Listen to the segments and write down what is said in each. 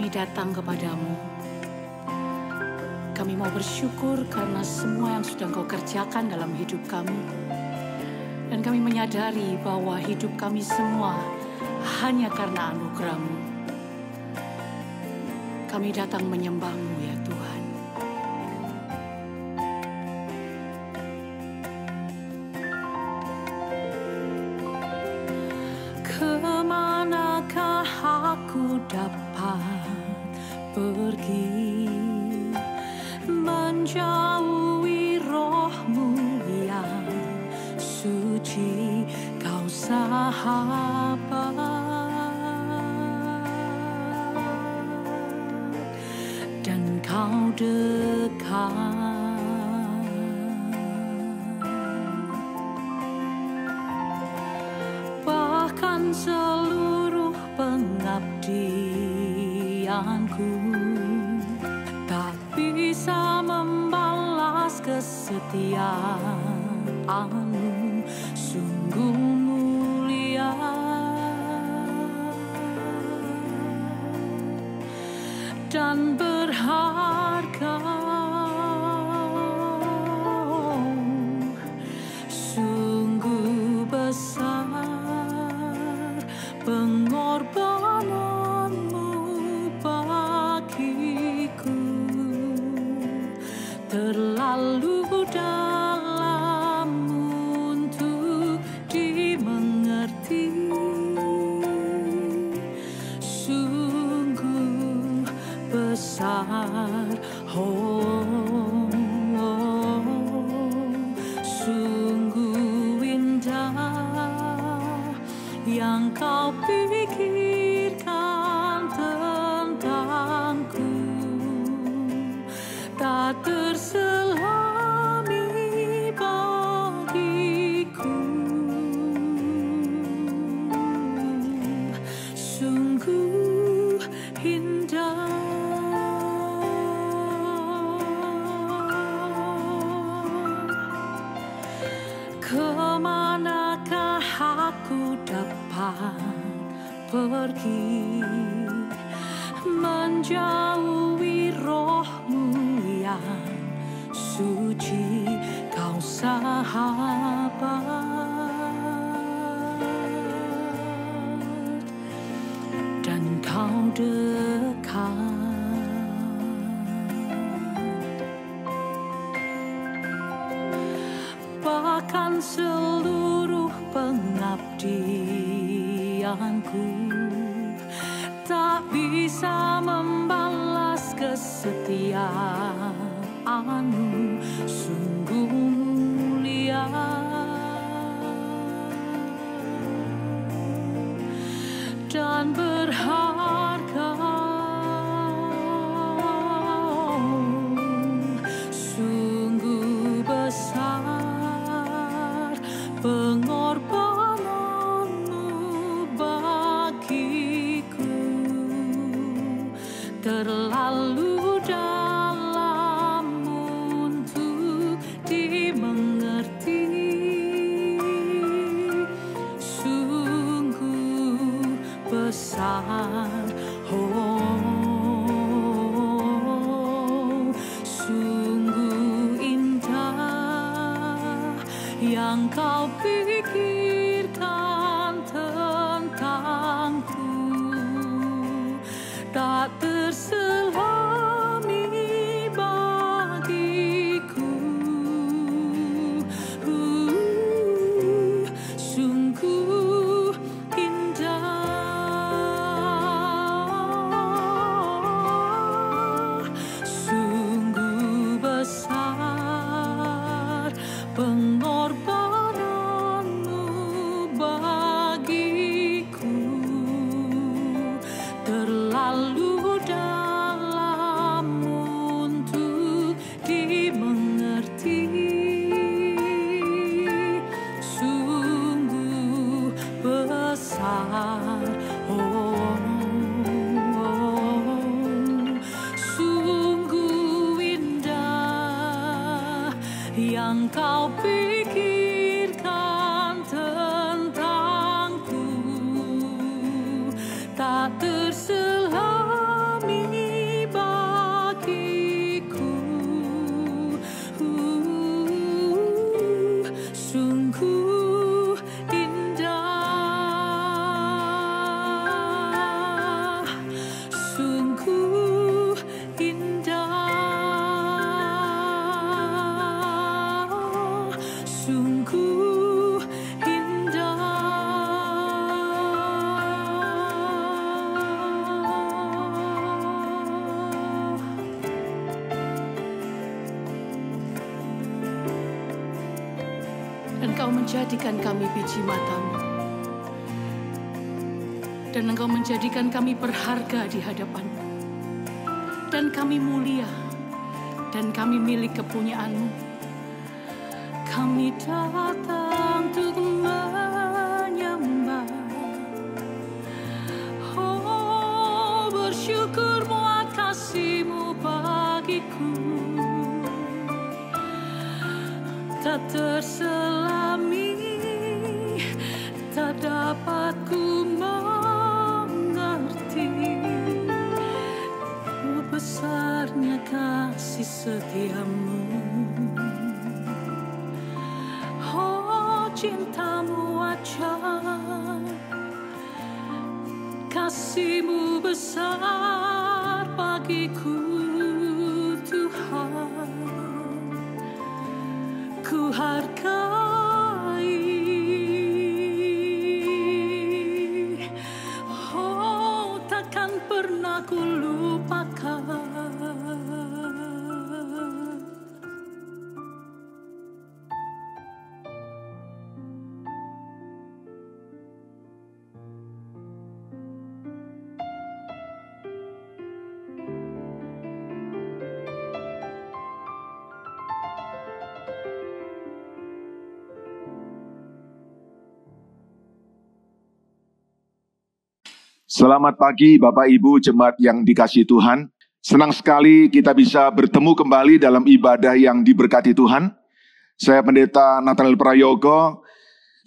kami datang kepadamu. Kami mau bersyukur karena semua yang sudah Engkau kerjakan dalam hidup kami. Dan kami menyadari bahwa hidup kami semua hanya karena anugerah-Mu. Kami datang menyembah-Mu ya Tuhan. Kemanakah aku dapat pergi, menjauhi roh-Mu yang suci, Kau sahabat, dan Kau dekat. Bahkan seluruh pengabdianku tak bisa membalas kesetiaan-Mu, sungguh mulia dan berharga. Sungguh besar pengorbanan-Mu bagiku, terlalu dalam untuk dimengerti. Sungguh besar, sungguh indah yang Kau pikirkan tentangku, tak terselami bagiku. Sungguh indah. Kemanakah aku dapat pergi, menjauhi roh-Mu yang suci, Kau sahabat, dan Kau dekat. Bahkan seluruh pengabdianku tak bisa membalas kesetiaan-Mu, sungguh mulia dan berharga. Sungguh besar pengorbanan-Mu bagiku, terlalu dalam untuk dimengerti. Sungguh besar, sungguh indah yang Kau pikirkan tentangku, tak terselami bagiku. Sungguh indah, sungguh besar pengorbanan-Mu bagiku, terlalu dalam untuk dimengerti. Sungguh besar, sungguh indah yang Kau pikirkan tentangku, tak terselami Dan Engkau menjadikan kami biji mata-Mu. Dan Engkau menjadikan kami berharga di hadapan-Mu. Dan kami mulia. Dan kami milik kepunyaan-Mu. Kami datang untuk menyembah. Oh, bersyukur buat kasih-Mu bagiku. Tak terselami, tak dapat ku mengerti besarnya kasih setia-Mu. Oh, cinta-Mu ajaib, kasih-Mu besar bagiku, Tuhan. Ku hargai, oh takkan pernah ku lupakan. Selamat pagi Bapak Ibu jemaat yang dikasihi Tuhan. Senang sekali kita bisa bertemu kembali dalam ibadah yang diberkati Tuhan. Saya Pendeta Nathanael Prayogo.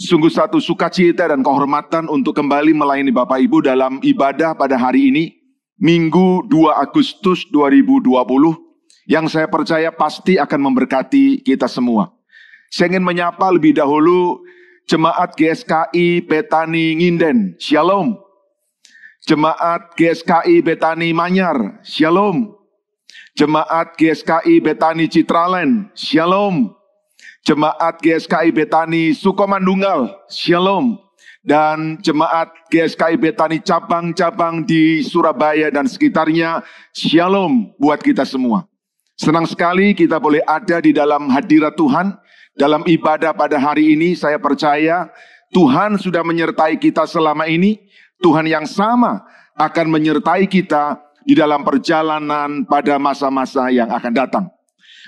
Sungguh satu sukacita dan kehormatan untuk kembali melayani Bapak Ibu dalam ibadah pada hari ini, Minggu 2 Agustus 2020, yang saya percaya pasti akan memberkati kita semua. Saya ingin menyapa lebih dahulu Jemaat GSKI Betani Nginden, Shalom. Jemaat GSKI Betani Manyar, Shalom. Jemaat GSKI Betani Citraland, Shalom. Jemaat GSKI Betani Sukomandunggal, Shalom. Dan Jemaat GSKI Betani cabang-cabang di Surabaya dan sekitarnya, Shalom buat kita semua. Senang sekali kita boleh ada di dalam hadirat Tuhan. Dalam ibadah pada hari ini saya percaya Tuhan sudah menyertai kita selama ini. Tuhan yang sama akan menyertai kita di dalam perjalanan pada masa-masa yang akan datang.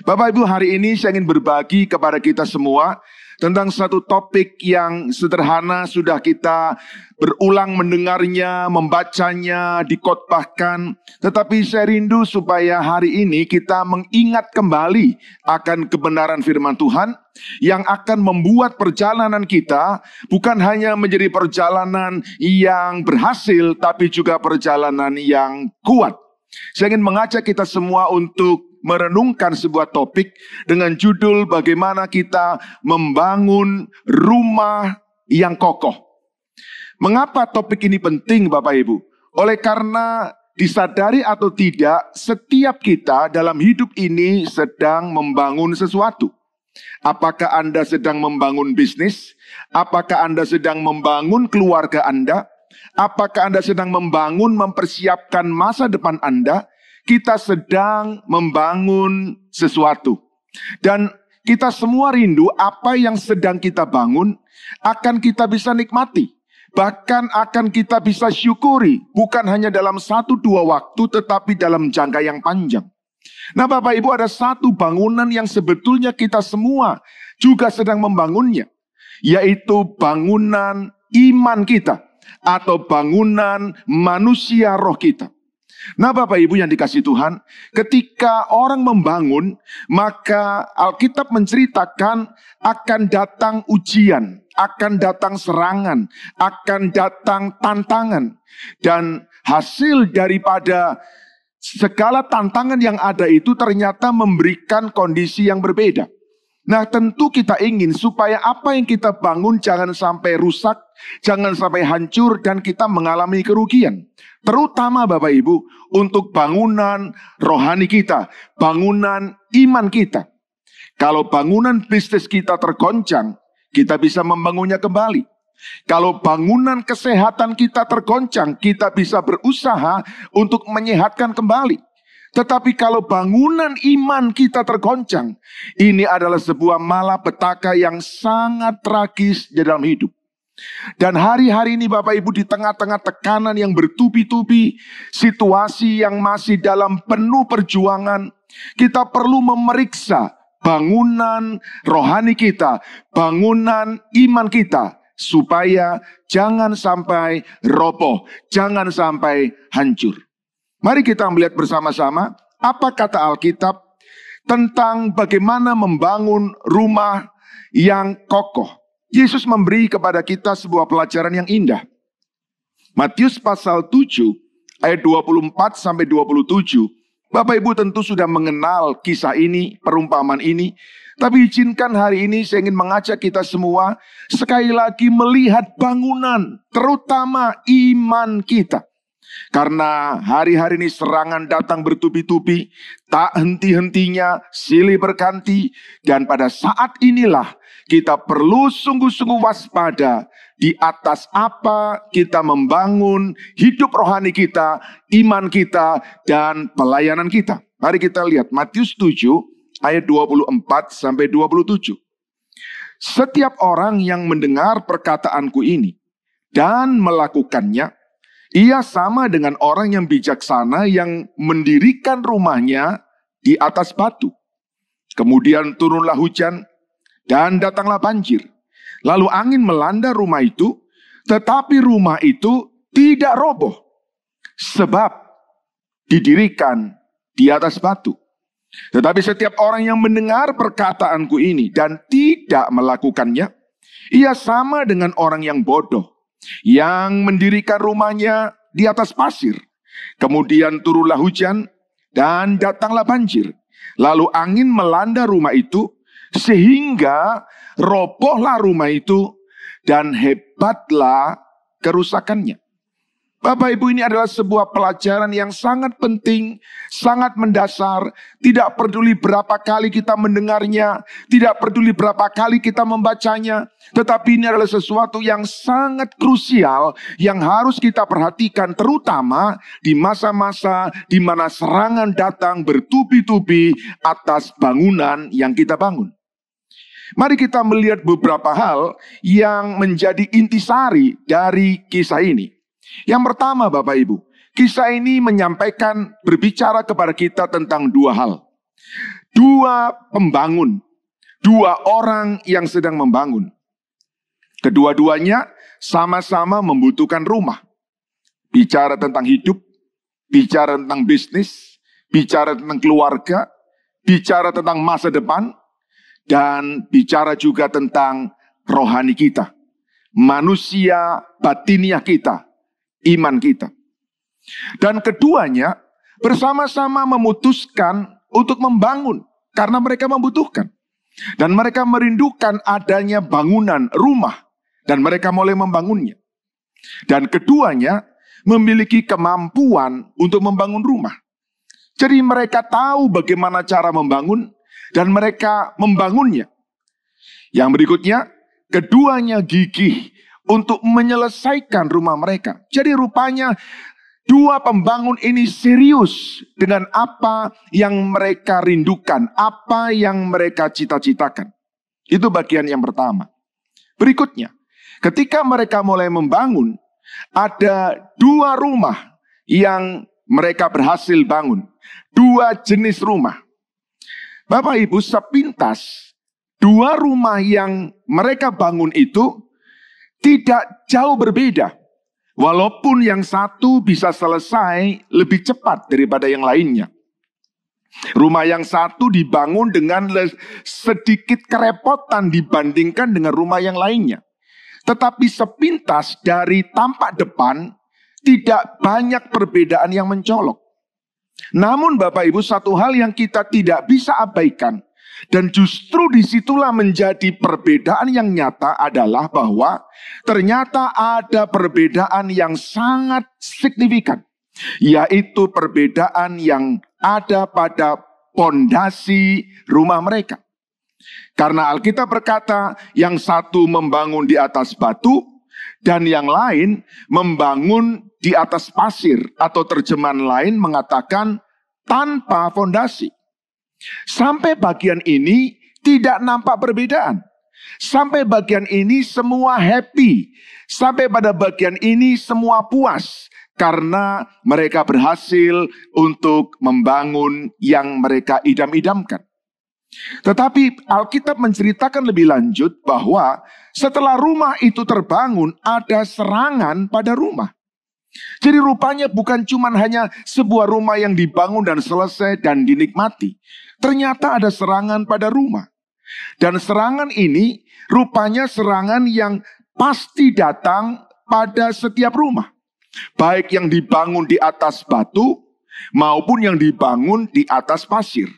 Bapak Ibu, hari ini saya ingin berbagi kepada kita semua tentang satu topik yang sederhana, sudah kita berulang mendengarnya, membacanya, dikotbahkan. Tetapi saya rindu supaya hari ini kita mengingat kembali akan kebenaran firman Tuhan yang akan membuat perjalanan kita bukan hanya menjadi perjalanan yang berhasil, tapi juga perjalanan yang kuat. Saya ingin mengajak kita semua untuk merenungkan sebuah topik dengan judul bagaimana kita membangun rumah yang kokoh. Mengapa topik ini penting Bapak Ibu? Oleh karena disadari atau tidak, setiap kita dalam hidup ini sedang membangun sesuatu. Apakah Anda sedang membangun bisnis? Apakah Anda sedang membangun keluarga Anda? Apakah Anda sedang mempersiapkan masa depan Anda? Kita sedang membangun sesuatu. Dan kita semua rindu apa yang sedang kita bangun akan kita bisa nikmati. Bahkan akan kita bisa syukuri. Bukan hanya dalam 1-2 waktu, tetapi dalam jangka yang panjang. Nah Bapak Ibu, ada satu bangunan yang sebetulnya kita semua juga sedang membangunnya. Yaitu bangunan iman kita. Atau bangunan manusia roh kita. Nah Bapak Ibu yang dikasihi Tuhan, ketika orang membangun, maka Alkitab menceritakan akan datang ujian, akan datang serangan, akan datang tantangan. Dan hasil daripada segala tantangan yang ada itu ternyata memberikan kondisi yang berbeda. Nah tentu kita ingin supaya apa yang kita bangun jangan sampai rusak, jangan sampai hancur dan kita mengalami kerugian. Terutama Bapak Ibu untuk bangunan rohani kita, bangunan iman kita. Kalau bangunan bisnis kita tergoncang, kita bisa membangunnya kembali. Kalau bangunan kesehatan kita tergoncang, kita bisa berusaha untuk menyehatkan kembali. Tetapi kalau bangunan iman kita tergoncang, ini adalah sebuah malapetaka yang sangat tragis di dalam hidup. Dan hari-hari ini Bapak Ibu, di tengah-tengah tekanan yang bertubi-tubi, situasi yang masih dalam penuh perjuangan, kita perlu memeriksa bangunan rohani kita, bangunan iman kita, supaya jangan sampai roboh, jangan sampai hancur. Mari kita melihat bersama-sama apa kata Alkitab tentang bagaimana membangun rumah yang kokoh. Yesus memberi kepada kita sebuah pelajaran yang indah. Matius pasal 7 ayat 24 sampai 27. Bapak Ibu tentu sudah mengenal kisah ini, perumpamaan ini. Tapi izinkan hari ini saya ingin mengajak kita semua sekali lagi melihat bangunan, terutama iman kita. Karena hari-hari ini serangan datang bertubi-tubi, tak henti-hentinya, silih berganti. Dan pada saat inilah kita perlu sungguh-sungguh waspada di atas apa kita membangun hidup rohani kita, iman kita, dan pelayanan kita. Mari kita lihat Matius 7 ayat 24 sampai 27. Setiap orang yang mendengar perkataanku ini dan melakukannya, ia sama dengan orang yang bijaksana yang mendirikan rumahnya di atas batu. Kemudian turunlah hujan dan datanglah banjir. Lalu angin melanda rumah itu, tetapi rumah itu tidak roboh, sebab didirikan di atas batu. Tetapi setiap orang yang mendengar perkataanku ini dan tidak melakukannya, ia sama dengan orang yang bodoh, yang mendirikan rumahnya di atas pasir. Kemudian turunlah hujan dan datanglah banjir. Lalu angin melanda rumah itu, sehingga robohlah rumah itu dan hebatlah kerusakannya. Bapak Ibu, ini adalah sebuah pelajaran yang sangat penting, sangat mendasar. Tidak peduli berapa kali kita mendengarnya, tidak peduli berapa kali kita membacanya. Tetapi ini adalah sesuatu yang sangat krusial yang harus kita perhatikan, terutama di masa-masa di mana serangan datang bertubi-tubi atas bangunan yang kita bangun. Mari kita melihat beberapa hal yang menjadi intisari dari kisah ini. Yang pertama Bapak Ibu, kisah ini menyampaikan, berbicara kepada kita tentang dua hal. Dua pembangun, dua orang yang sedang membangun. Kedua-duanya sama-sama membutuhkan rumah. Bicara tentang hidup, bicara tentang bisnis, bicara tentang keluarga, bicara tentang masa depan, dan bicara juga tentang rohani kita. Manusia batiniah kita, iman kita. Dan keduanya bersama-sama memutuskan untuk membangun karena mereka membutuhkan. Dan mereka merindukan adanya bangunan rumah dan mereka mulai membangunnya. Dan keduanya memiliki kemampuan untuk membangun rumah. Jadi mereka tahu bagaimana cara membangun dan mereka membangunnya. Yang berikutnya, keduanya gigih untuk menyelesaikan rumah mereka. Jadi rupanya dua pembangun ini serius dengan apa yang mereka rindukan, apa yang mereka cita-citakan. Itu bagian yang pertama. Berikutnya, ketika mereka mulai membangun, ada dua rumah yang mereka berhasil bangun. Dua jenis rumah. Bapak Ibu, sepintas dua rumah yang mereka bangun itu tidak jauh berbeda. Walaupun yang satu bisa selesai lebih cepat daripada yang lainnya. Rumah yang satu dibangun dengan sedikit kerepotan dibandingkan dengan rumah yang lainnya. Tetapi sepintas dari tampak depan tidak banyak perbedaan yang mencolok. Namun Bapak Ibu, satu hal yang kita tidak bisa abaikan, dan justru disitulah menjadi perbedaan yang nyata adalah bahwa ternyata ada perbedaan yang sangat signifikan. Yaitu perbedaan yang ada pada pondasi rumah mereka. Karena Alkitab berkata yang satu membangun di atas batu dan yang lain membangun di atas pasir. Atau terjemahan lain mengatakan tanpa fondasi. Sampai bagian ini tidak nampak perbedaan. Sampai bagian ini semua happy. Sampai pada bagian ini semua puas. Karena mereka berhasil untuk membangun yang mereka idam-idamkan. Tetapi Alkitab menceritakan lebih lanjut bahwa setelah rumah itu terbangun ada serangan pada rumah. Jadi rupanya bukan cuma hanya sebuah rumah yang dibangun dan selesai dan dinikmati. Ternyata ada serangan pada rumah. Dan serangan ini rupanya serangan yang pasti datang pada setiap rumah. Baik yang dibangun di atas batu maupun yang dibangun di atas pasir.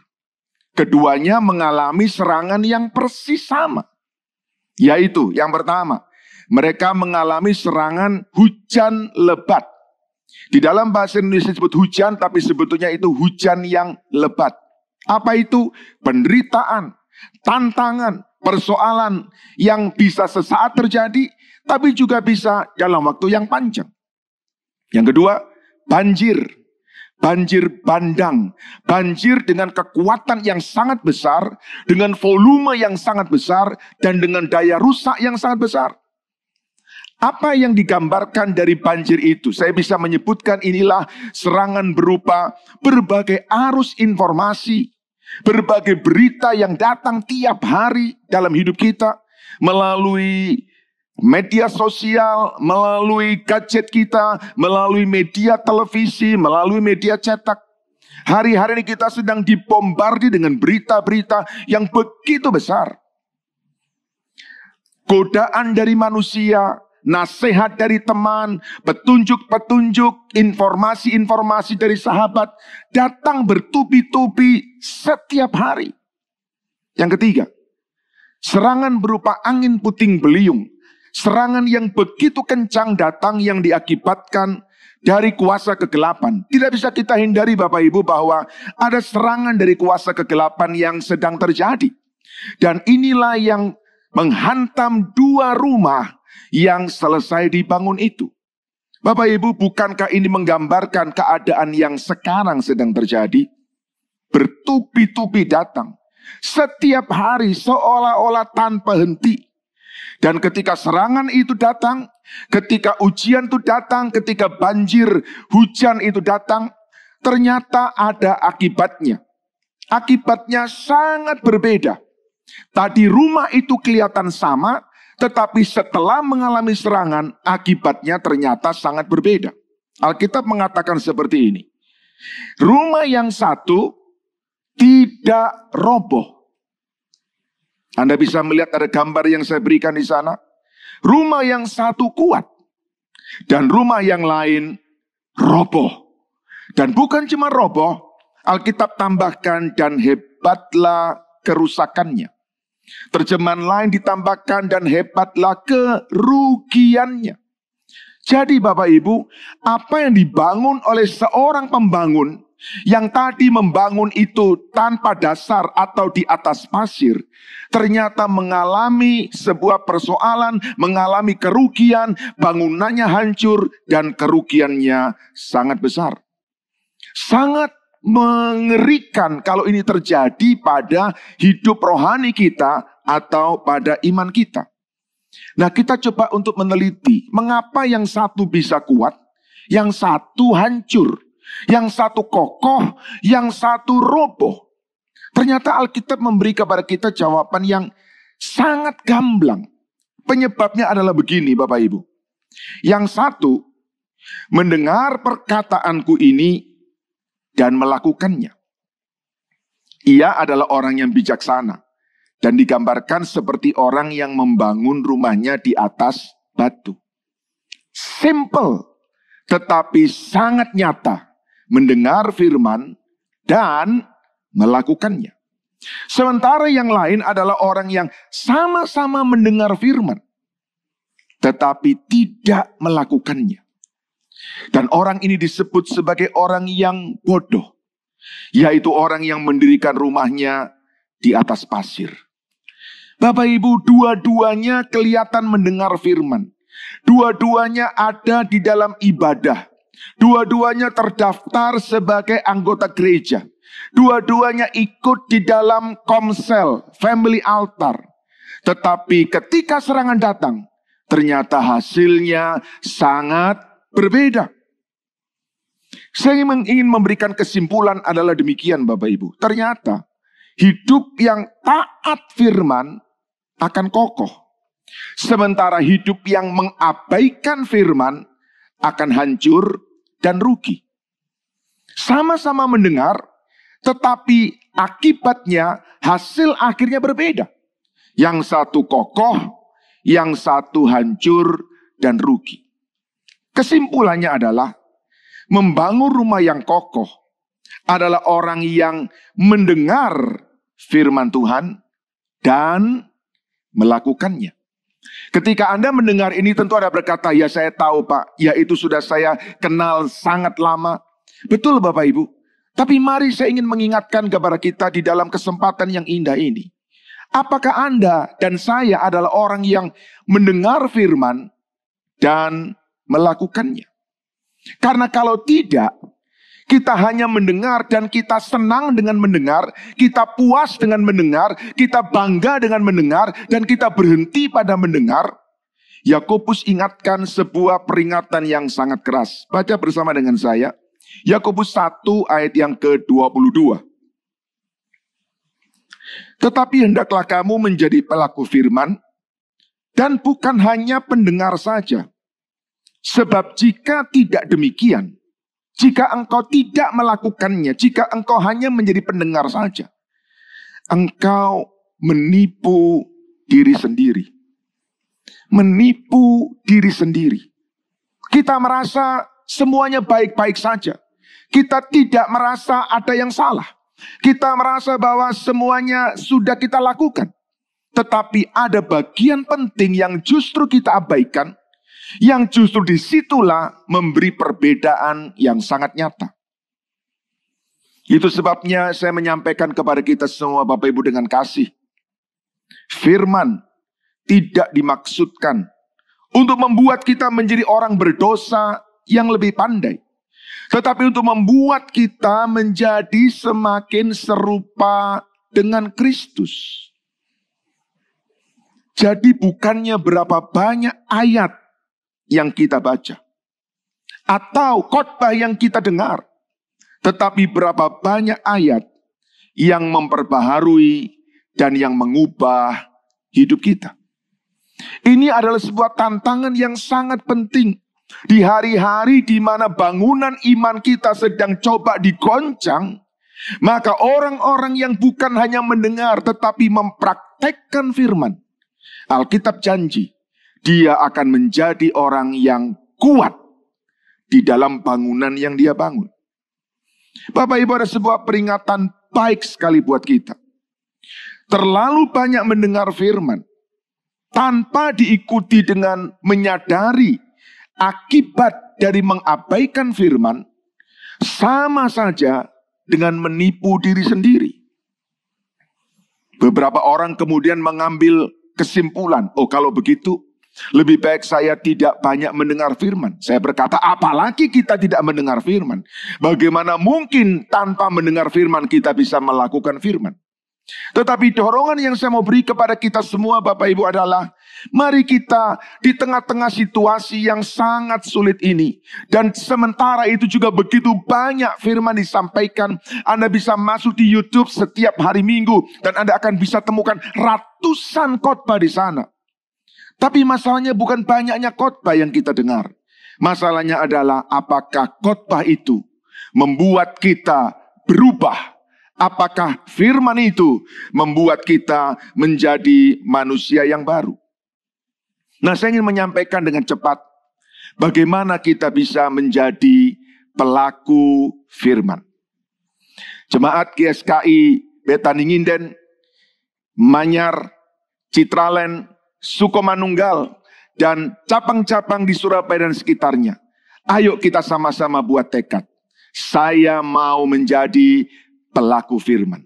Keduanya mengalami serangan yang persis sama. Yaitu yang pertama, mereka mengalami serangan hujan lebat. Di dalam bahasa Indonesia disebut hujan, tapi sebetulnya itu hujan yang lebat. Apa itu? Penderitaan, tantangan, persoalan yang bisa sesaat terjadi, tapi juga bisa dalam waktu yang panjang. Yang kedua, banjir. Banjir bandang. Banjir dengan kekuatan yang sangat besar, dengan volume yang sangat besar, dan dengan daya rusak yang sangat besar. Apa yang digambarkan dari banjir itu? Saya bisa menyebutkan inilah serangan berupa berbagai arus informasi, berbagai berita yang datang tiap hari dalam hidup kita, melalui media sosial, melalui gadget kita, melalui media televisi, melalui media cetak. Hari-hari ini kita sedang dibombardir dengan berita-berita yang begitu besar. Godaan dari manusia, nasihat dari teman, petunjuk-petunjuk, informasi-informasi dari sahabat datang bertubi-tubi setiap hari. Yang ketiga, serangan berupa angin puting beliung. Serangan yang begitu kencang datang yang diakibatkan dari kuasa kegelapan. Tidak bisa kita hindari Bapak Ibu bahwa ada serangan dari kuasa kegelapan yang sedang terjadi. Dan inilah yang menghantam dua rumah yang selesai dibangun itu. Bapak Ibu, bukankah ini menggambarkan keadaan yang sekarang sedang terjadi? Bertubi-tubi datang. Setiap hari seolah-olah tanpa henti. Dan ketika serangan itu datang, ketika ujian itu datang, ketika banjir, hujan itu datang, ternyata ada akibatnya. Akibatnya sangat berbeda. Tadi rumah itu kelihatan sama, tetapi setelah mengalami serangan, akibatnya ternyata sangat berbeda. Alkitab mengatakan seperti ini. Rumah yang satu tidak roboh. Anda bisa melihat ada gambar yang saya berikan di sana. Rumah yang satu kuat. Dan rumah yang lain roboh. Dan bukan cuma roboh, Alkitab tambahkan dan hebatlah kerusakannya. Terjemahan lain ditambahkan dan hebatlah kerugiannya. Jadi Bapak Ibu, apa yang dibangun oleh seorang pembangun yang tadi membangun itu tanpa dasar atau di atas pasir, ternyata mengalami sebuah persoalan, mengalami kerugian, bangunannya hancur dan kerugiannya sangat besar. Sangat mengerikan kalau ini terjadi pada hidup rohani kita atau pada iman kita. Nah, kita coba untuk meneliti mengapa yang satu bisa kuat, yang satu hancur, yang satu kokoh, yang satu roboh. Ternyata Alkitab memberi kepada kita jawaban yang sangat gamblang. Penyebabnya adalah begini Bapak Ibu. Yang satu mendengar perkataanku ini dan melakukannya. Ia adalah orang yang bijaksana. Dan digambarkan seperti orang yang membangun rumahnya di atas batu. Simple, tetapi sangat nyata. Mendengar firman dan melakukannya. Sementara yang lain adalah orang yang sama-sama mendengar firman. Tetapi tidak melakukannya. Dan orang ini disebut sebagai orang yang bodoh. Yaitu orang yang mendirikan rumahnya di atas pasir. Bapak Ibu, dua-duanya kelihatan mendengar firman. Dua-duanya ada di dalam ibadah. Dua-duanya terdaftar sebagai anggota gereja. Dua-duanya ikut di dalam komsel, family altar. Tetapi ketika serangan datang, ternyata hasilnya sangat berbeda. Saya ingin memberikan kesimpulan adalah demikian Bapak Ibu. Ternyata hidup yang taat firman akan kokoh. Sementara hidup yang mengabaikan firman akan hancur dan rugi. Sama-sama mendengar, tetapi akibatnya hasil akhirnya berbeda. Yang satu kokoh, yang satu hancur dan rugi. Kesimpulannya adalah membangun rumah yang kokoh adalah orang yang mendengar firman Tuhan dan melakukannya. Ketika Anda mendengar ini tentu Anda berkata, ya saya tahu Pak, ya itu sudah saya kenal sangat lama. Betul Bapak Ibu. Tapi mari saya ingin mengingatkan kepada kita di dalam kesempatan yang indah ini. Apakah Anda dan saya adalah orang yang mendengar firman dan melakukannya? Karena kalau tidak, kita hanya mendengar dan kita senang dengan mendengar, kita puas dengan mendengar, kita bangga dengan mendengar, dan kita berhenti pada mendengar. Yakobus ingatkan sebuah peringatan yang sangat keras. Baca bersama dengan saya. Yakobus 1 ayat yang ke-22. Tetapi hendaklah kamu menjadi pelaku firman, dan bukan hanya pendengar saja. Sebab jika tidak demikian, jika engkau tidak melakukannya, jika engkau hanya menjadi pendengar saja, engkau menipu diri sendiri. Menipu diri sendiri. Kita merasa semuanya baik-baik saja. Kita tidak merasa ada yang salah. Kita merasa bahwa semuanya sudah kita lakukan. Tetapi ada bagian penting yang justru kita abaikan, yang justru disitulah memberi perbedaan yang sangat nyata. Itu sebabnya saya menyampaikan kepada kita semua Bapak Ibu dengan kasih. Firman tidak dimaksudkan untuk membuat kita menjadi orang berdosa yang lebih pandai. Tetapi untuk membuat kita menjadi semakin serupa dengan Kristus. Jadi bukannya berapa banyak ayat yang kita baca, atau khotbah yang kita dengar, tetapi berapa banyak ayat yang memperbaharui dan yang mengubah hidup kita. Ini adalah sebuah tantangan yang sangat penting. Di hari-hari di mana bangunan iman kita sedang coba digoncang, maka orang-orang yang bukan hanya mendengar tetapi mempraktekkan firman, Alkitab janji, dia akan menjadi orang yang kuat di dalam bangunan yang dia bangun. Bapak Ibu, ada sebuah peringatan baik sekali buat kita. Terlalu banyak mendengar firman tanpa diikuti dengan menyadari akibat dari mengabaikan firman, sama saja dengan menipu diri sendiri. Beberapa orang kemudian mengambil kesimpulan, oh kalau begitu lebih baik saya tidak banyak mendengar firman. Saya berkata, apalagi kita tidak mendengar firman. Bagaimana mungkin tanpa mendengar firman kita bisa melakukan firman? Tetapi dorongan yang saya mau beri kepada kita semua Bapak Ibu adalah, mari kita di tengah-tengah situasi yang sangat sulit ini, dan sementara itu juga begitu banyak firman disampaikan. Anda bisa masuk di YouTube setiap hari Minggu dan Anda akan bisa temukan ratusan khotbah di sana. Tapi masalahnya bukan banyaknya khotbah yang kita dengar. Masalahnya adalah apakah khotbah itu membuat kita berubah? Apakah firman itu membuat kita menjadi manusia yang baru? Nah, saya ingin menyampaikan dengan cepat bagaimana kita bisa menjadi pelaku firman. Jemaat GSKI Betaninginden, Manyar, Citraland, Sukomanunggal, dan cabang-cabang di Surabaya dan sekitarnya. Ayo kita sama-sama buat tekad. Saya mau menjadi pelaku firman.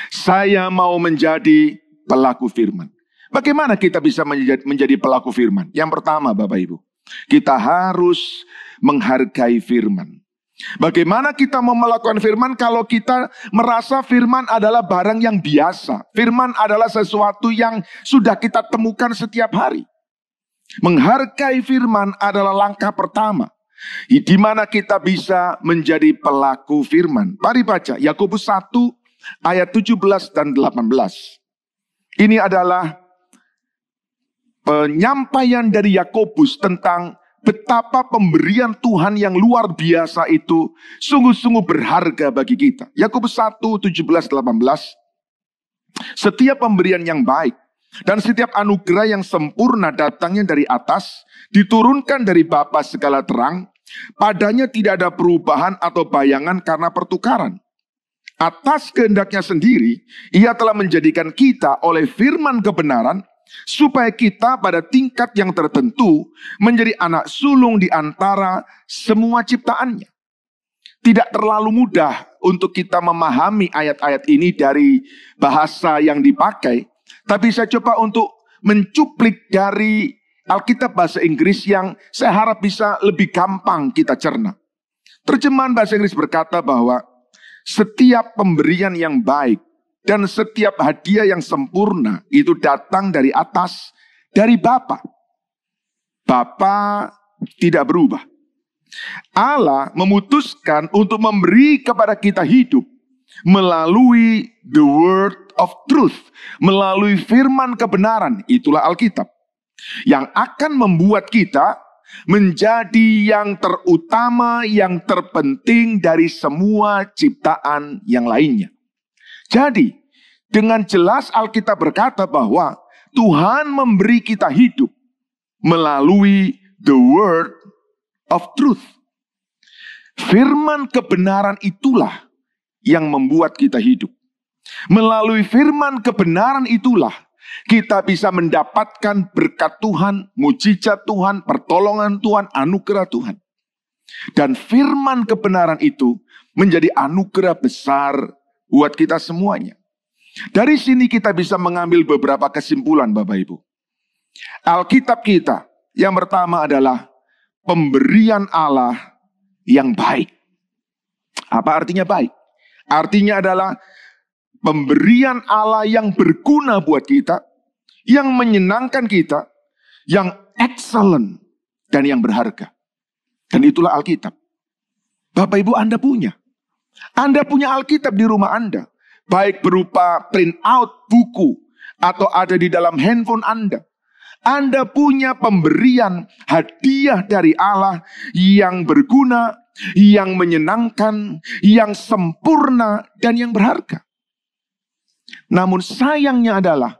Saya mau menjadi pelaku firman. Bagaimana kita bisa menjadi pelaku firman? Yang pertama Bapak Ibu, kita harus menghargai firman. Bagaimana kita mau melakukan firman kalau kita merasa firman adalah barang yang biasa? Firman adalah sesuatu yang sudah kita temukan setiap hari. Menghargai firman adalah langkah pertama di mana kita bisa menjadi pelaku firman. Mari baca Yakobus 1 ayat 17 dan 18. Ini adalah penyampaian dari Yakobus tentang betapa pemberian Tuhan yang luar biasa itu sungguh-sungguh berharga bagi kita. Yakobus 1, 17, 18. Setiap pemberian yang baik dan setiap anugerah yang sempurna datangnya dari atas, diturunkan dari Bapa segala terang, padanya tidak ada perubahan atau bayangan karena pertukaran. Atas kehendaknya sendiri, ia telah menjadikan kita oleh firman kebenaran, supaya kita pada tingkat yang tertentu menjadi anak sulung di antara semua ciptaannya. Tidak terlalu mudah untuk kita memahami ayat-ayat ini dari bahasa yang dipakai, tapi saya coba untuk mencuplik dari Alkitab bahasa Inggris yang saya harap bisa lebih gampang kita cerna. Terjemahan bahasa Inggris berkata bahwa setiap pemberian yang baik dan setiap hadiah yang sempurna itu datang dari atas, dari Bapa. Bapa tidak berubah. Allah memutuskan untuk memberi kepada kita hidup melalui the word of truth, melalui firman kebenaran, itulah Alkitab, yang akan membuat kita menjadi yang terutama, yang terpenting dari semua ciptaan yang lainnya. Jadi, dengan jelas Alkitab berkata bahwa Tuhan memberi kita hidup melalui the word of truth. Firman kebenaran itulah yang membuat kita hidup. Melalui firman kebenaran itulah kita bisa mendapatkan berkat Tuhan, mujizat Tuhan, pertolongan Tuhan, anugerah Tuhan. Dan firman kebenaran itu menjadi anugerah besar buat kita semuanya. Dari sini kita bisa mengambil beberapa kesimpulan Bapak Ibu. Alkitab kita yang pertama adalah pemberian Allah yang baik. Apa artinya baik? Artinya adalah pemberian Allah yang berguna buat kita, yang menyenangkan kita, yang excellent dan yang berharga. Dan itulah Alkitab. Bapak Ibu, Anda punya. Anda punya Alkitab di rumah Anda. Baik berupa print out buku atau ada di dalam handphone Anda. Anda punya pemberian hadiah dari Allah yang berguna, yang menyenangkan, yang sempurna, dan yang berharga. Namun sayangnya adalah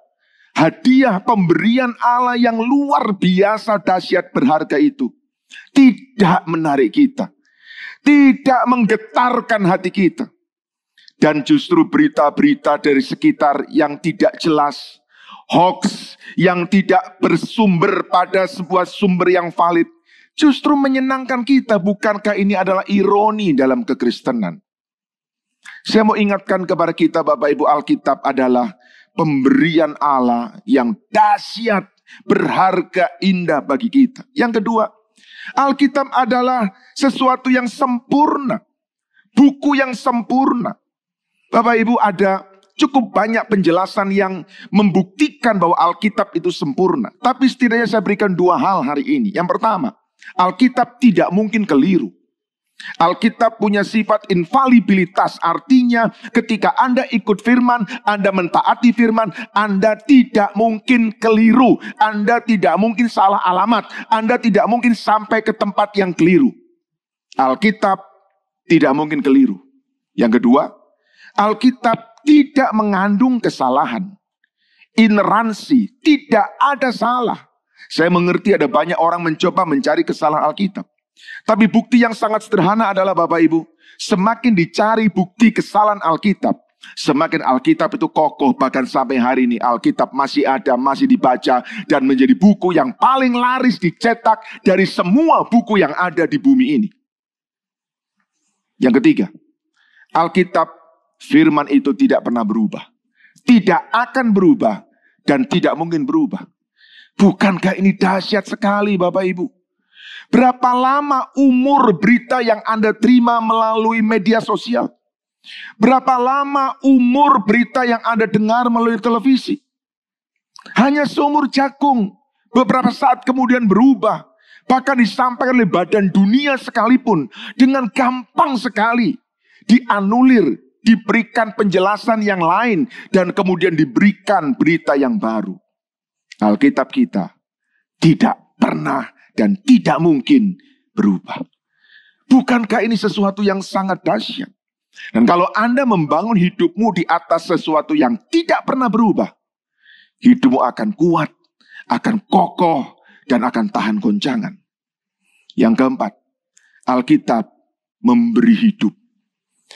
hadiah pemberian Allah yang luar biasa dahsyat berharga itu tidak menarik kita. Tidak menggetarkan hati kita. Dan justru berita-berita dari sekitar yang tidak jelas, hoax yang tidak bersumber pada sebuah sumber yang valid, justru menyenangkan kita. Bukankah ini adalah ironi dalam kekristenan? Saya mau ingatkan kepada kita Bapak Ibu, Alkitab adalah pemberian Allah yang dahsyat, berharga, indah bagi kita. Yang kedua, Alkitab adalah sesuatu yang sempurna. Buku yang sempurna. Bapak Ibu, ada cukup banyak penjelasan yang membuktikan bahwa Alkitab itu sempurna. Tapi setidaknya saya berikan dua hal hari ini. Yang pertama, Alkitab tidak mungkin keliru. Alkitab punya sifat infalibilitas. Artinya ketika Anda ikut firman, Anda mentaati firman, Anda tidak mungkin keliru. Anda tidak mungkin salah alamat. Anda tidak mungkin sampai ke tempat yang keliru. Alkitab tidak mungkin keliru. Yang kedua, Alkitab tidak mengandung kesalahan. Ineransi, tidak ada salah. Saya mengerti ada banyak orang mencoba mencari kesalahan Alkitab. Tapi bukti yang sangat sederhana adalah Bapak Ibu, semakin dicari bukti kesalahan Alkitab, semakin Alkitab itu kokoh. Bahkan sampai hari ini Alkitab masih ada, masih dibaca, dan menjadi buku yang paling laris dicetak dari semua buku yang ada di bumi ini. Yang ketiga, Alkitab firman itu tidak pernah berubah, tidak akan berubah, dan tidak mungkin berubah. Bukankah ini dahsyat sekali Bapak Ibu? Berapa lama umur berita yang Anda terima melalui media sosial? Berapa lama umur berita yang Anda dengar melalui televisi? Hanya seumur jagung. Beberapa saat kemudian berubah. Bahkan disampaikan oleh badan dunia sekalipun. Dengan gampang sekali. Dianulir. Diberikan penjelasan yang lain. Dan kemudian diberikan berita yang baru. Alkitab kita tidak pernah dan tidak mungkin berubah. Bukankah ini sesuatu yang sangat dahsyat? Dan kalau Anda membangun hidupmu di atas sesuatu yang tidak pernah berubah, hidupmu akan kuat, akan kokoh, dan akan tahan goncangan. Yang keempat, Alkitab memberi hidup.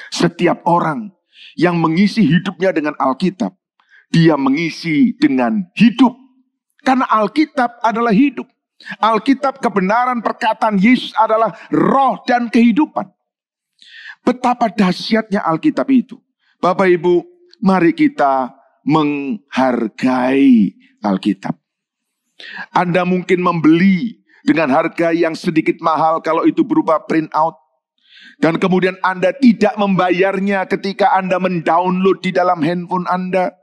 Setiap orang yang mengisi hidupnya dengan Alkitab, dia mengisi dengan hidup. Karena Alkitab adalah hidup. Alkitab, kebenaran perkataan Yesus adalah roh dan kehidupan. Betapa dahsyatnya Alkitab itu. Bapak Ibu, mari kita menghargai Alkitab. Anda mungkin membeli dengan harga yang sedikit mahal kalau itu berupa print out. Dan kemudian Anda tidak membayarnya ketika Anda mendownload di dalam handphone Anda.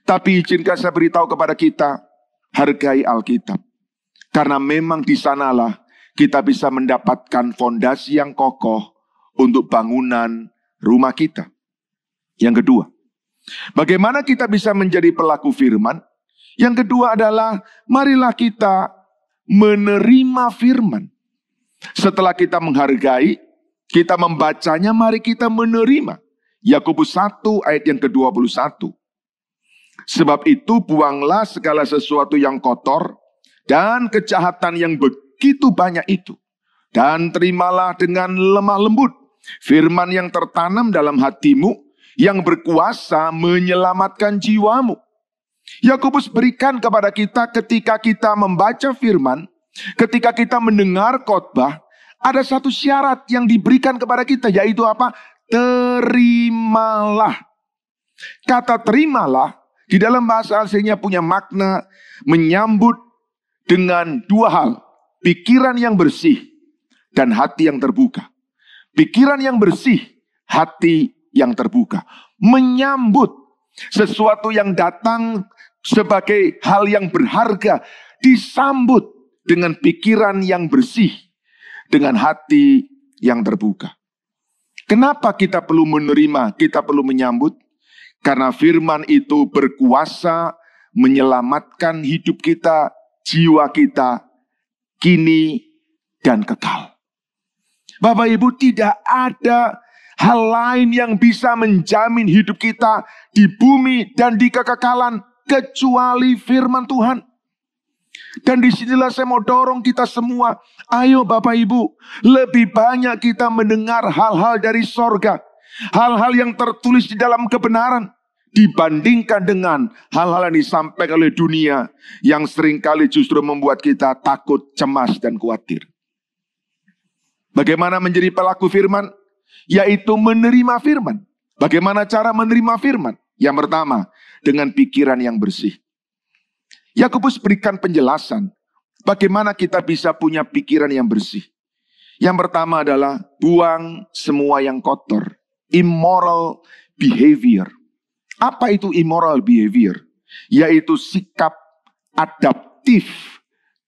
Tapi izinkan saya beritahu kepada kita, hargai Alkitab. Karena memang di sanalah kita bisa mendapatkan fondasi yang kokoh untuk bangunan rumah kita. Yang kedua, bagaimana kita bisa menjadi pelaku firman? Yang kedua adalah, marilah kita menerima firman. Setelah kita menghargai, kita membacanya, mari kita menerima. Yakobus 1 ayat yang ke-21. Sebab itu buanglah segala sesuatu yang kotor dan kejahatan yang begitu banyak itu. Dan terimalah dengan lemah lembut firman yang tertanam dalam hatimu, yang berkuasa menyelamatkan jiwamu. Yakobus berikan kepada kita ketika kita membaca firman, ketika kita mendengar khotbah, ada satu syarat yang diberikan kepada kita, yaitu apa? Terimalah. Kata terimalah di dalam bahasa aslinya punya makna menyambut dengan dua hal. Pikiran yang bersih dan hati yang terbuka. Pikiran yang bersih, hati yang terbuka. Menyambut sesuatu yang datang sebagai hal yang berharga, disambut dengan pikiran yang bersih, dengan hati yang terbuka. Kenapa kita perlu menerima, kita perlu menyambut? Karena firman itu berkuasa menyelamatkan hidup kita, jiwa kita, kini dan kekal. Bapak Ibu, tidak ada hal lain yang bisa menjamin hidup kita di bumi dan di kekekalan kecuali firman Tuhan. Dan disinilah saya mau dorong kita semua. Ayo Bapak Ibu, lebih banyak kita mendengar hal-hal dari sorga. Hal-hal yang tertulis di dalam kebenaran. Dibandingkan dengan hal-hal yang disampaikan oleh dunia. Yang seringkali justru membuat kita takut, cemas, dan khawatir. Bagaimana menjadi pelaku firman? Yaitu menerima firman. Bagaimana cara menerima firman? Yang pertama, dengan pikiran yang bersih. Yakobus berikan penjelasan bagaimana kita bisa punya pikiran yang bersih. Yang pertama adalah buang semua yang kotor. Immoral behavior. Apa itu immoral behavior? Yaitu sikap adaptif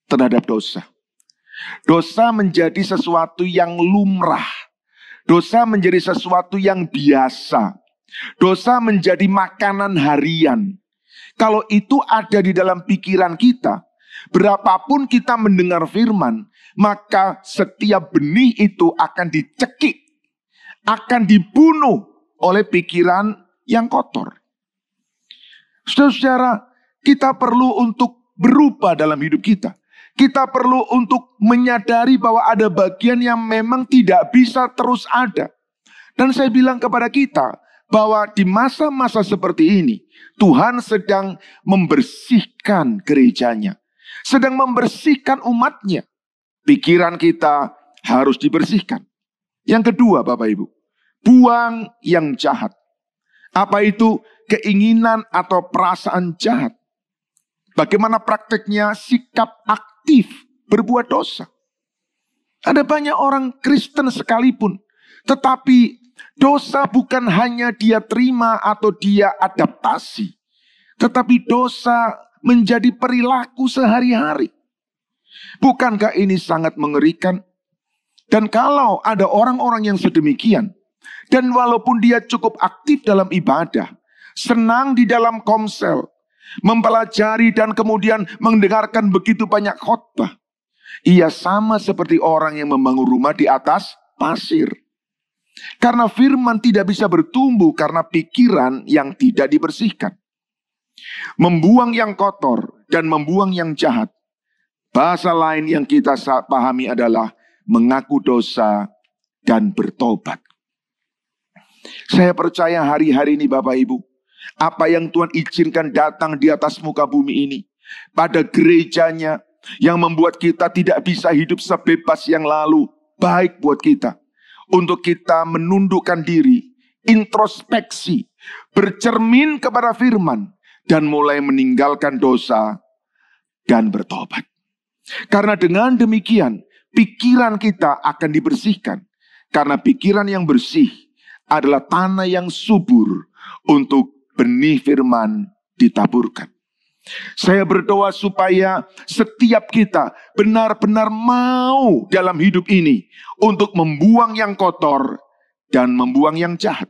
terhadap dosa. Dosa menjadi sesuatu yang lumrah. Dosa menjadi sesuatu yang biasa. Dosa menjadi makanan harian. Kalau itu ada di dalam pikiran kita, berapapun kita mendengar firman, maka setiap benih itu akan dicekik, akan dibunuh oleh pikiran yang kotor. Saudara-saudara, kita perlu untuk berubah dalam hidup kita. Kita perlu untuk menyadari bahwa ada bagian yang memang tidak bisa terus ada. Dan saya bilang kepada kita, bahwa di masa-masa seperti ini, Tuhan sedang membersihkan gerejanya. Sedang membersihkan umatnya. Pikiran kita harus dibersihkan. Yang kedua Bapak Ibu, buang yang jahat. Apa itu? Keinginan atau perasaan jahat. Bagaimana prakteknya? Sikap aktif berbuat dosa. Ada banyak orang Kristen sekalipun, tetapi dosa bukan hanya dia terima atau dia adaptasi, tetapi dosa menjadi perilaku sehari-hari. Bukankah ini sangat mengerikan? Dan kalau ada orang-orang yang sedemikian, dan walaupun dia cukup aktif dalam ibadah, senang di dalam komsel, mempelajari dan kemudian mendengarkan begitu banyak khotbah, ia sama seperti orang yang membangun rumah di atas pasir. Karena firman tidak bisa bertumbuh karena pikiran yang tidak dibersihkan. Membuang yang kotor dan membuang yang jahat. Bahasa lain yang kita pahami adalah mengaku dosa dan bertobat. Saya percaya hari-hari ini Bapak Ibu, apa yang Tuhan izinkan datang di atas muka bumi ini, pada gerejanya, yang membuat kita tidak bisa hidup sebebas yang lalu, baik buat kita. Untuk kita menundukkan diri, introspeksi, bercermin kepada firman, dan mulai meninggalkan dosa dan bertobat. Karena dengan demikian, pikiran kita akan dibersihkan. Karena pikiran yang bersih adalah tanah yang subur untuk benih firman ditaburkan. Saya berdoa supaya setiap kita benar-benar mau dalam hidup ini untuk membuang yang kotor dan membuang yang jahat.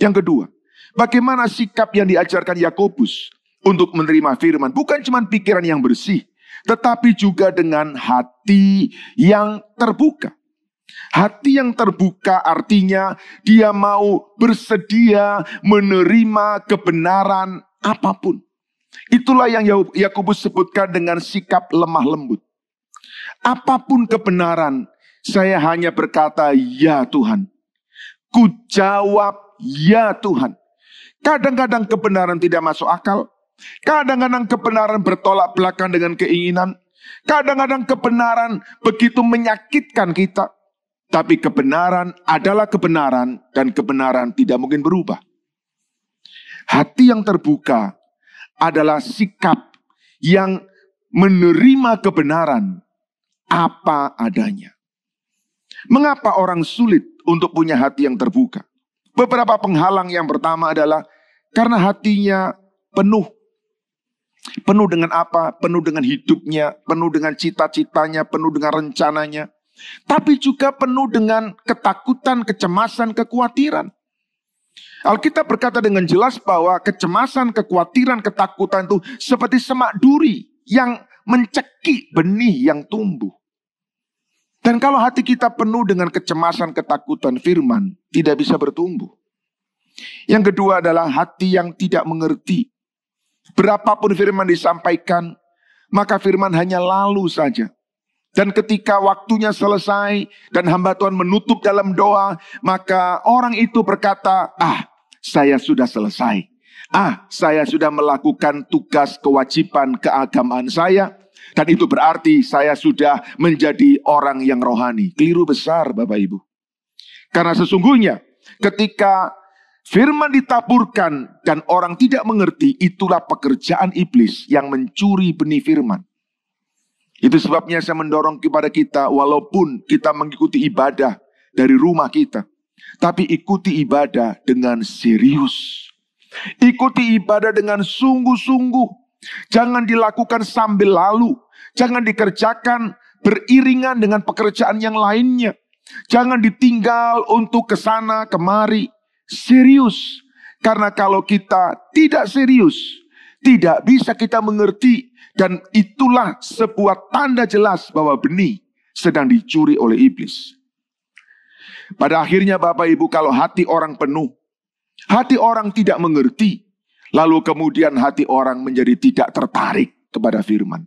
Yang kedua, bagaimana sikap yang diajarkan Yakobus untuk menerima firman? Bukan cuma pikiran yang bersih, tetapi juga dengan hati yang terbuka. Hati yang terbuka artinya dia mau bersedia menerima kebenaran apapun. Itulah yang Yakobus sebutkan dengan sikap lemah lembut. Apapun kebenaran, saya hanya berkata, ya Tuhan. Ku jawab, ya Tuhan. Kadang-kadang kebenaran tidak masuk akal. Kadang-kadang kebenaran bertolak belakang dengan keinginan. Kadang-kadang kebenaran begitu menyakitkan kita. Tapi kebenaran adalah kebenaran dan kebenaran tidak mungkin berubah. Hati yang terbuka adalah sikap yang menerima kebenaran apa adanya. Mengapa orang sulit untuk punya hati yang terbuka? Beberapa penghalang. Yang pertama adalah karena hatinya penuh. Penuh dengan apa? Penuh dengan hidupnya, penuh dengan cita-citanya, penuh dengan rencananya. Tapi juga penuh dengan ketakutan, kecemasan, kekhawatiran. Alkitab berkata dengan jelas bahwa kecemasan, kekhawatiran, ketakutan itu seperti semak duri yang mencekik benih yang tumbuh. Dan kalau hati kita penuh dengan kecemasan, ketakutan, firman tidak bisa bertumbuh. Yang kedua adalah hati yang tidak mengerti. Berapapun firman disampaikan, maka firman hanya lalu saja. Dan ketika waktunya selesai dan hamba Tuhan menutup dalam doa, maka orang itu berkata, saya sudah selesai. Saya sudah melakukan tugas kewajiban keagamaan saya. Dan itu berarti saya sudah menjadi orang yang rohani. Keliru besar Bapak Ibu. Karena sesungguhnya ketika firman ditaburkan dan orang tidak mengerti, itulah pekerjaan iblis yang mencuri benih firman. Itu sebabnya saya mendorong kepada kita, walaupun kita mengikuti ibadah dari rumah kita, tapi ikuti ibadah dengan serius. Ikuti ibadah dengan sungguh-sungguh. Jangan dilakukan sambil lalu. Jangan dikerjakan beriringan dengan pekerjaan yang lainnya. Jangan ditinggal untuk kesana kemari. Serius. Karena kalau kita tidak serius, tidak bisa kita mengerti. Dan itulah sebuah tanda jelas bahwa benih sedang dicuri oleh iblis. Pada akhirnya Bapak Ibu, kalau hati orang penuh, hati orang tidak mengerti, lalu kemudian hati orang menjadi tidak tertarik kepada firman.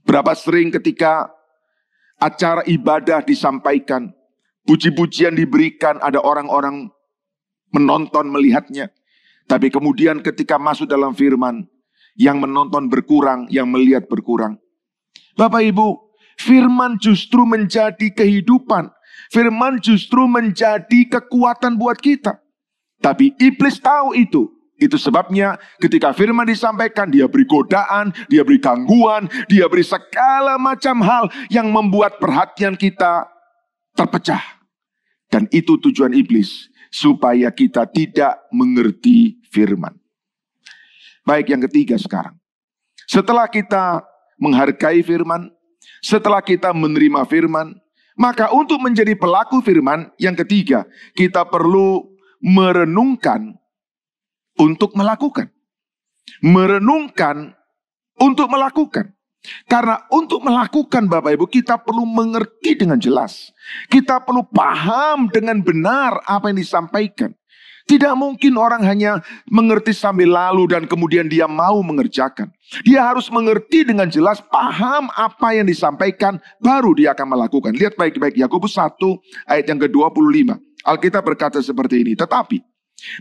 Berapa sering ketika acara ibadah disampaikan, puji-pujian diberikan, ada orang-orang menonton melihatnya. Tapi kemudian ketika masuk dalam firman, yang menonton berkurang, yang melihat berkurang. Bapak Ibu, firman justru menjadi kehidupan. Firman justru menjadi kekuatan buat kita. Tapi iblis tahu itu. Itu sebabnya ketika firman disampaikan, dia beri godaan, dia beri gangguan, dia beri segala macam hal yang membuat perhatian kita terpecah. Dan itu tujuan iblis, supaya kita tidak mengerti firman. Baik, yang ketiga sekarang. Setelah kita menghargai firman, setelah kita menerima firman, maka untuk menjadi pelaku firman, yang ketiga, kita perlu merenungkan untuk melakukan. Merenungkan untuk melakukan. Karena untuk melakukan, Bapak Ibu, kita perlu mengerti dengan jelas. Kita perlu paham dengan benar apa yang disampaikan. Tidak mungkin orang hanya mengerti sambil lalu dan kemudian dia mau mengerjakan. Dia harus mengerti dengan jelas, paham apa yang disampaikan, baru dia akan melakukan. Lihat baik-baik Yakobus 1 ayat yang ke-25. Alkitab berkata seperti ini, tetapi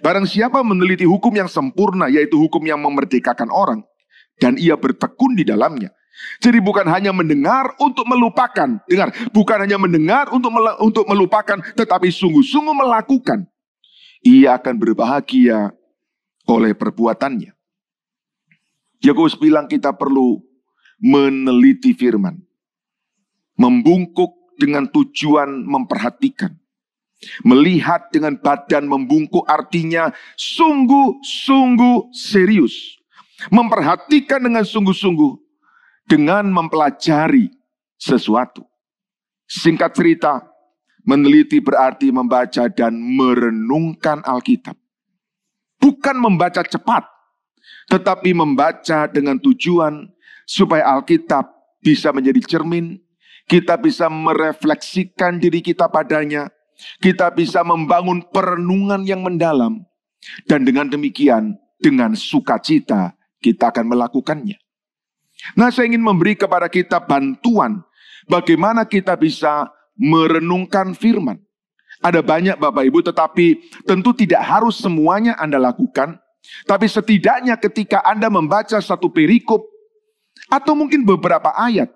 barang siapa meneliti hukum yang sempurna, yaitu hukum yang memerdekakan orang, dan ia bertekun di dalamnya. Jadi bukan hanya mendengar untuk melupakan. Dengar, bukan hanya mendengar untuk melupakan, tetapi sungguh-sungguh melakukan. Ia akan berbahagia oleh perbuatannya. Yakobus bilang kita perlu meneliti firman. Membungkuk dengan tujuan memperhatikan. Melihat dengan badan membungkuk artinya sungguh-sungguh serius. Memperhatikan dengan sungguh-sungguh dengan mempelajari sesuatu. Singkat cerita, meneliti berarti membaca dan merenungkan Alkitab. Bukan membaca cepat, tetapi membaca dengan tujuan supaya Alkitab bisa menjadi cermin, kita bisa merefleksikan diri kita padanya, kita bisa membangun perenungan yang mendalam, dan dengan demikian, dengan sukacita kita akan melakukannya. Nah, saya ingin memberi kepada kita bantuan bagaimana kita bisa merenungkan firman. Ada banyak Bapak Ibu, tetapi tentu tidak harus semuanya Anda lakukan. Tapi setidaknya ketika Anda membaca satu perikop, atau mungkin beberapa ayat,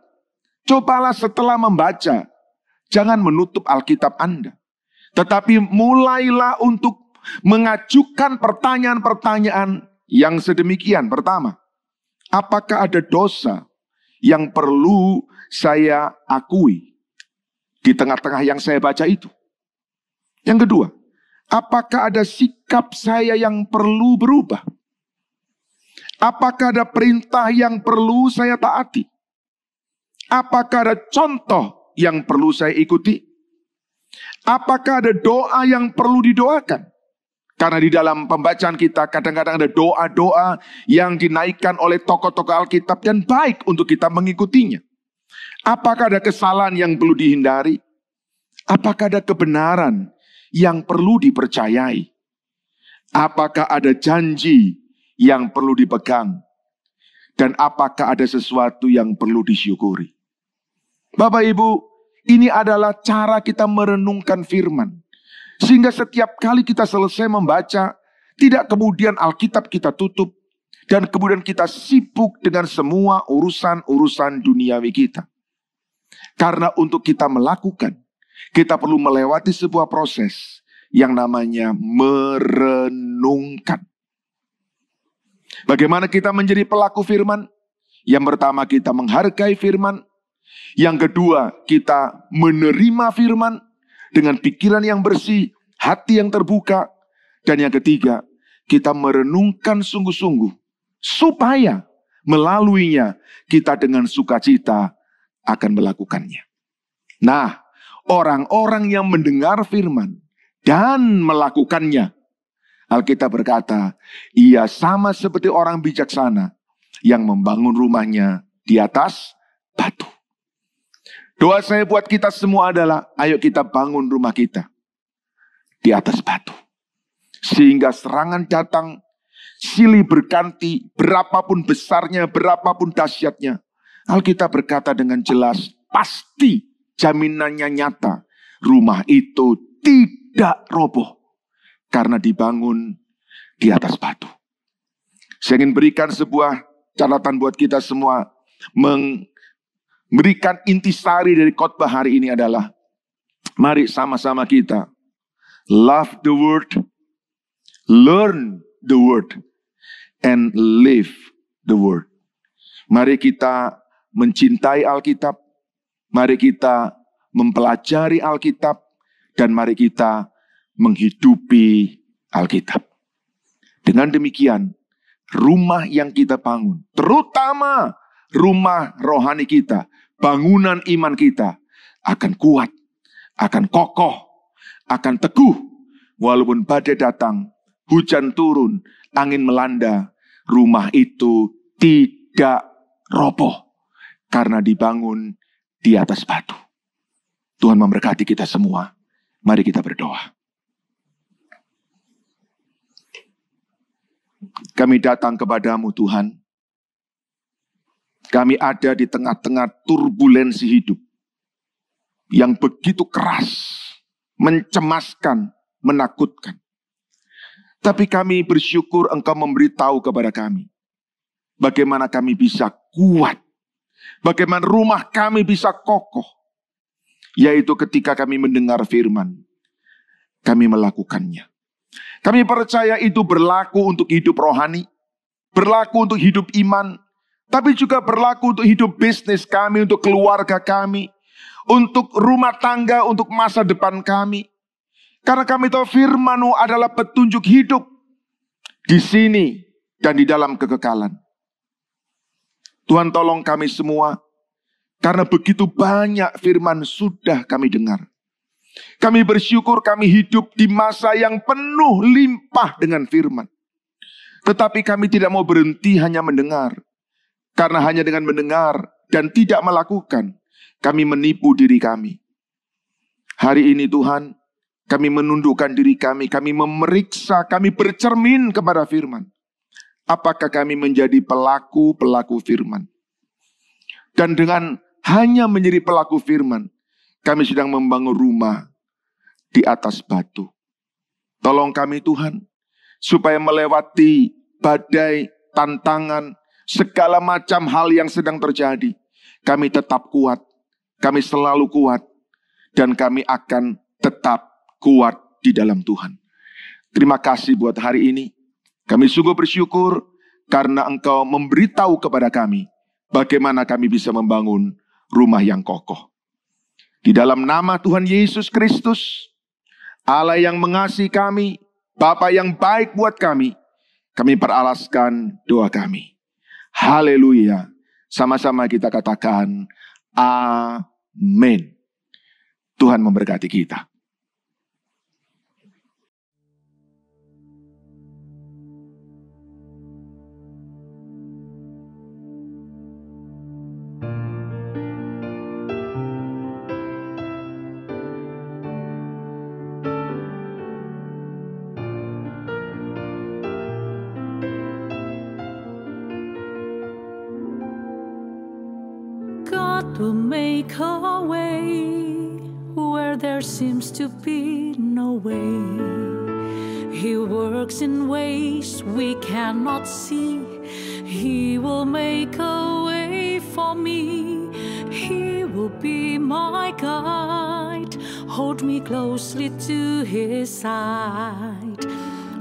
cobalah setelah membaca, jangan menutup Alkitab Anda. Tetapi mulailah untuk mengajukan pertanyaan-pertanyaan yang sedemikian. Pertama, apakah ada dosa yang perlu saya akui di tengah-tengah yang saya baca itu? Yang kedua, apakah ada sikap saya yang perlu berubah? Apakah ada perintah yang perlu saya taati? Apakah ada contoh yang perlu saya ikuti? Apakah ada doa yang perlu didoakan? Karena di dalam pembacaan kita kadang-kadang ada doa-doa yang dinaikkan oleh tokoh-tokoh Alkitab dan baik untuk kita mengikutinya. Apakah ada kesalahan yang perlu dihindari? Apakah ada kebenaran yang perlu dipercayai? Apakah ada janji yang perlu dipegang? Dan apakah ada sesuatu yang perlu disyukuri? Bapak Ibu, ini adalah cara kita merenungkan firman. Sehingga setiap kali kita selesai membaca, tidak kemudian Alkitab kita tutup, dan kemudian kita sibuk dengan semua urusan-urusan duniawi kita. Karena untuk kita melakukan, kita perlu melewati sebuah proses yang namanya merenungkan. Bagaimana kita menjadi pelaku firman? Yang pertama, kita menghargai firman. Yang kedua, kita menerima firman dengan pikiran yang bersih, hati yang terbuka. Dan yang ketiga, kita merenungkan sungguh-sungguh supaya melaluinya kita dengan sukacita akan melakukannya. Nah, orang-orang yang mendengar firman dan melakukannya, Alkitab berkata, ia sama seperti orang bijaksana yang membangun rumahnya di atas batu. Doa saya buat kita semua adalah, ayo kita bangun rumah kita di atas batu. Sehingga serangan datang, silih berganti, berapapun besarnya, berapapun dahsyatnya. Alkitab berkata dengan jelas, pasti jaminannya nyata. Rumah itu tidak roboh karena dibangun di atas batu. Saya ingin berikan sebuah catatan buat kita semua. Memberikan intisari dari khotbah hari ini adalah, mari sama-sama kita love the word, learn the word, and live the word. Mari kita mencintai Alkitab, mari kita mempelajari Alkitab, dan mari kita menghidupi Alkitab. Dengan demikian, rumah yang kita bangun, terutama rumah rohani kita, bangunan iman kita, akan kuat, akan kokoh, akan teguh. Walaupun badai datang, hujan turun, angin melanda, rumah itu tidak roboh karena dibangun di atas batu. Tuhan memberkati kita semua. Mari kita berdoa. Kami datang kepadamu Tuhan. Kami ada di tengah-tengah turbulensi hidup yang begitu keras, mencemaskan, menakutkan. Tapi kami bersyukur Engkau memberitahu kepada kami bagaimana kami bisa kuat, bagaimana rumah kami bisa kokoh, yaitu ketika kami mendengar firman, kami melakukannya. Kami percaya itu berlaku untuk hidup rohani, berlaku untuk hidup iman, tapi juga berlaku untuk hidup bisnis kami, untuk keluarga kami, untuk rumah tangga, untuk masa depan kami. Karena kami tahu firman-Mu adalah petunjuk hidup di sini dan di dalam kekekalan. Tuhan tolong kami semua, karena begitu banyak firman sudah kami dengar. Kami bersyukur kami hidup di masa yang penuh limpah dengan firman. Tetapi kami tidak mau berhenti hanya mendengar. Karena hanya dengan mendengar dan tidak melakukan, kami menipu diri kami. Hari ini Tuhan, kami menundukkan diri kami memeriksa, kami bercermin kepada firman. Apakah kami menjadi pelaku-pelaku firman? Dan dengan hanya menjadi pelaku firman, kami sedang membangun rumah di atas batu. Tolong kami Tuhan, supaya melewati badai, tantangan, segala macam hal yang sedang terjadi, kami tetap kuat, kami selalu kuat, dan kami akan tetap kuat di dalam Tuhan. Terima kasih buat hari ini. Kami sungguh bersyukur karena Engkau memberitahu kepada kami bagaimana kami bisa membangun rumah yang kokoh. Di dalam nama Tuhan Yesus Kristus, Allah yang mengasihi kami, Bapa yang baik buat kami peralaskan doa kami. Haleluya. Sama-sama kita katakan amin. Tuhan memberkati kita. God will make a way where there seems to be no way. He works in ways we cannot see. He will make a way for me. He will be my guide. Hold me closely to His side.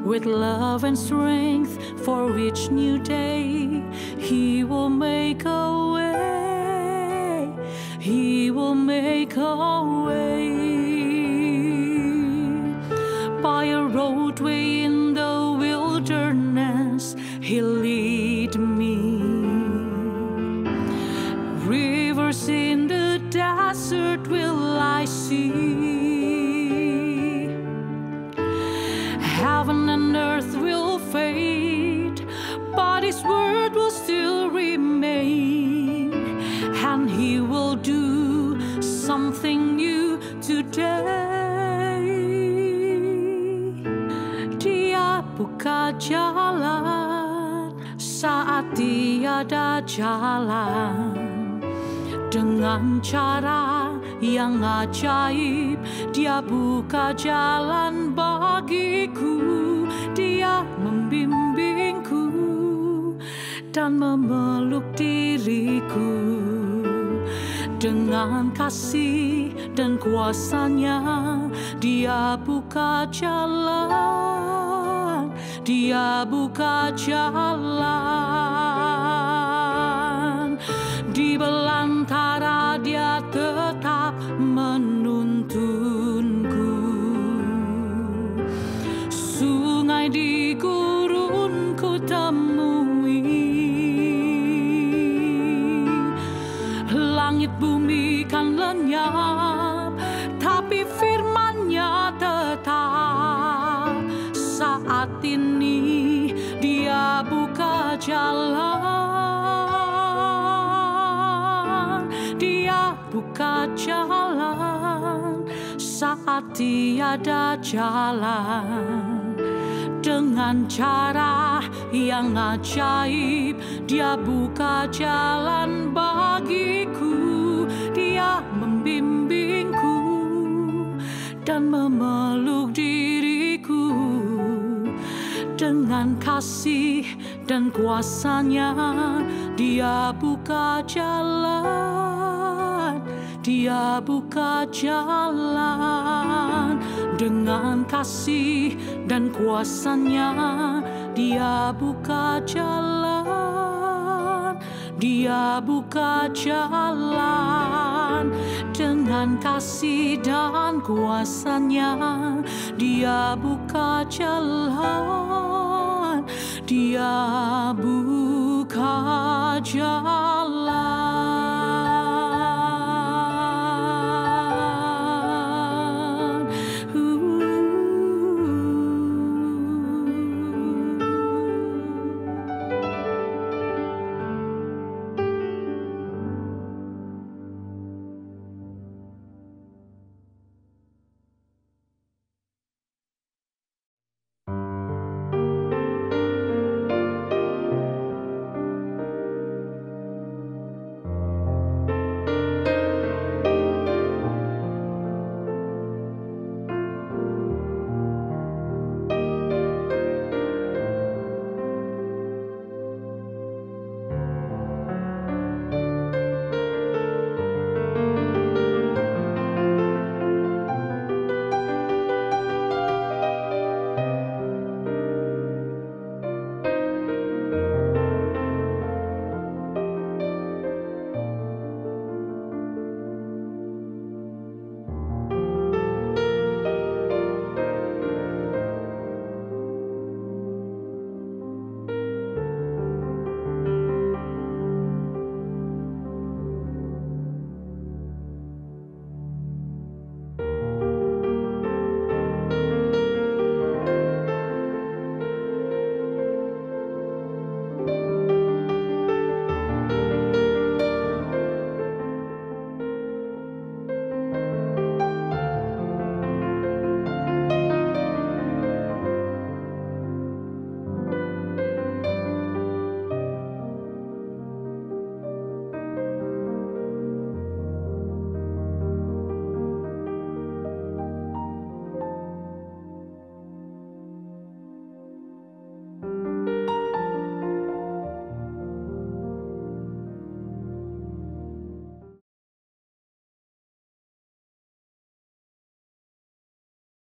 With love and strength for each new day, He will make a way. He will make a way. By a roadway in the wilderness, He'll lead me. Rivers in the desert will I see. Heaven and earth will fade, but His word will still remain. And He will do something new today. Dia buka jalan saat tiada jalan. Dengan cara yang ajaib, Dia buka jalan bagiku. Dia membimbingku dan memeluk diriku. Dengan kasih dan kuasa-Nya, Dia buka jalan. Dia buka jalan. Di belantara Dia tetap menuntunku. Sungai di gurun ku temui, langit bumi kan lenyap, tapi firman-Nya tetap. Saat ini Dia buka jalan. Dia buka jalan saat tiada jalan. Dengan cara yang ajaib Dia buka jalan bagiku. Dia membimbingku dan memeluk diriku. Dengan kasih dan kuasa-Nya Dia buka jalan. Dia buka jalan. Dengan kasih dan kuasa-Nya Dia buka jalan. Dia buka jalan. Dengan kasih dan kuasa-Nya Dia buka jalan. Dia buka jalan.